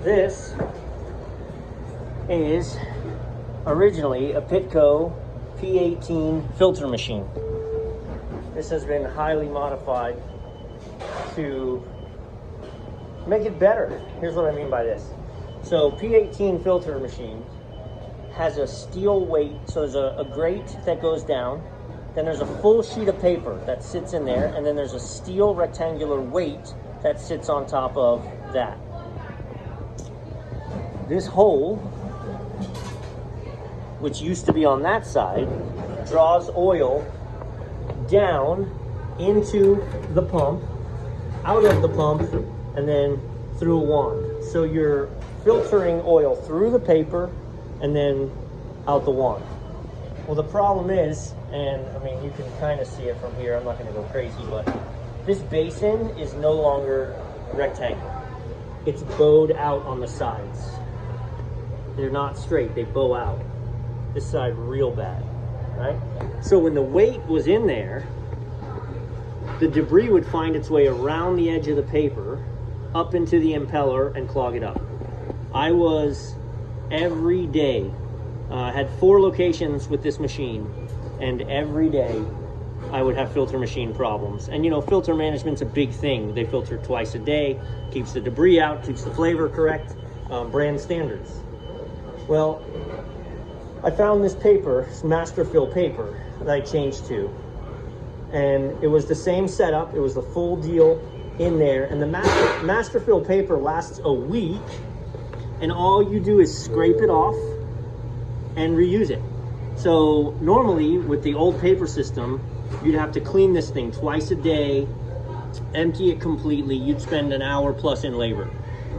This is originally a Pitco P18 filter machine. This has been highly modified to make it better. Here's what I mean by this. So P18 filter machine has a steel weight, so there's a grate that goes down, then there's a full sheet of paper that sits in there, and then there's a steel rectangular weight that sits on top of that. This hole, which used to be on that side, draws oil down into the pump, out of the pump, and then through a wand. So you're filtering oil through the paper and then out the wand. Well, the problem is, and I mean, you can kind of see it from here, I'm not gonna go crazy, but this basin is no longer rectangular. It's bowed out on the sides. They're not straight, they bow out. This side real bad, right? So when the weight was in there, the debris would find its way around the edge of the paper, up into the impeller and clog it up. I was every day, had 4 locations with this machine, and every day I would have filter machine problems. And you know, filter management's a big thing. They filter twice a day, keeps the debris out, keeps the flavor correct, brand standards. Well, I found this paper, this master fill paper that I changed to, and it was the same setup. It was the full deal in there, and the master fill paper lasts a week, and all you do is scrape it off and reuse it. So normally with the old paper system, you'd have to clean this thing twice a day, empty it completely. You'd spend an hour plus in labor.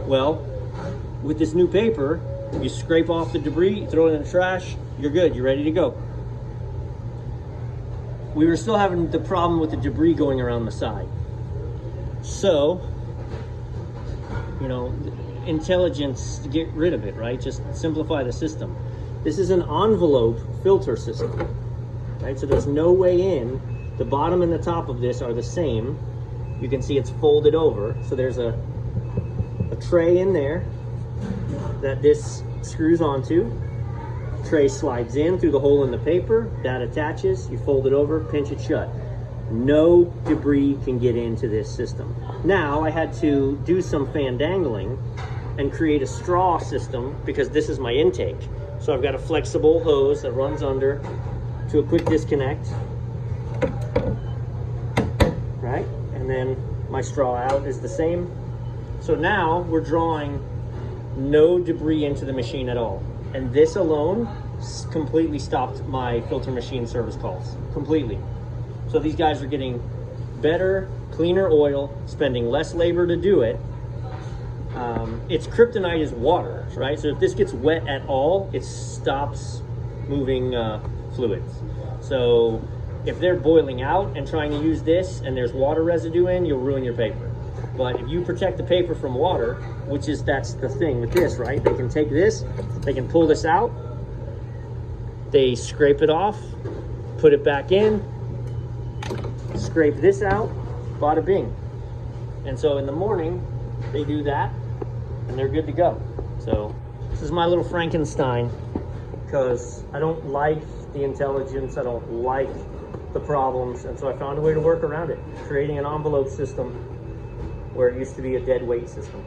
Well, with this new paper, you scrape off the debris, throw it in the trash, you're good, you're ready to go. We were still having the problem with the debris going around the side. So, you know, intelligence to get rid of it, right? Just simplify the system. This is an envelope filter system, right? So there's no way in. The bottom and the top of this are the same. You can see it's folded over. So there's a tray in there that this screws onto. Tray slides in through the hole in the paper, that attaches, you fold it over, pinch it shut. No debris can get into this system. Now I had to do some fandangling and create a straw system because this is my intake. So I've got a flexible hose that runs under to a quick disconnect, right? And then my straw out is the same. So now we're drawing no debris into the machine at all. And this alone completely stopped my filter machine service calls, completely. So these guys are getting better, cleaner oil, spending less labor to do it. Its kryptonite is water, right? So if this gets wet at all, it stops moving fluids. So if they're boiling out and trying to use this and there's water residue in, you'll ruin your paper. But if you protect the paper from water, that's the thing with this, right? They can take this, they can pull this out, they scrape it off, put it back in, scrape this out, bada bing. And so in the morning, they do that, and they're good to go. So this is my little Frankenstein, because I don't like the intelligence, I don't like the problems, and so I found a way to work around it, creating an envelope system where it used to be a dead weight system.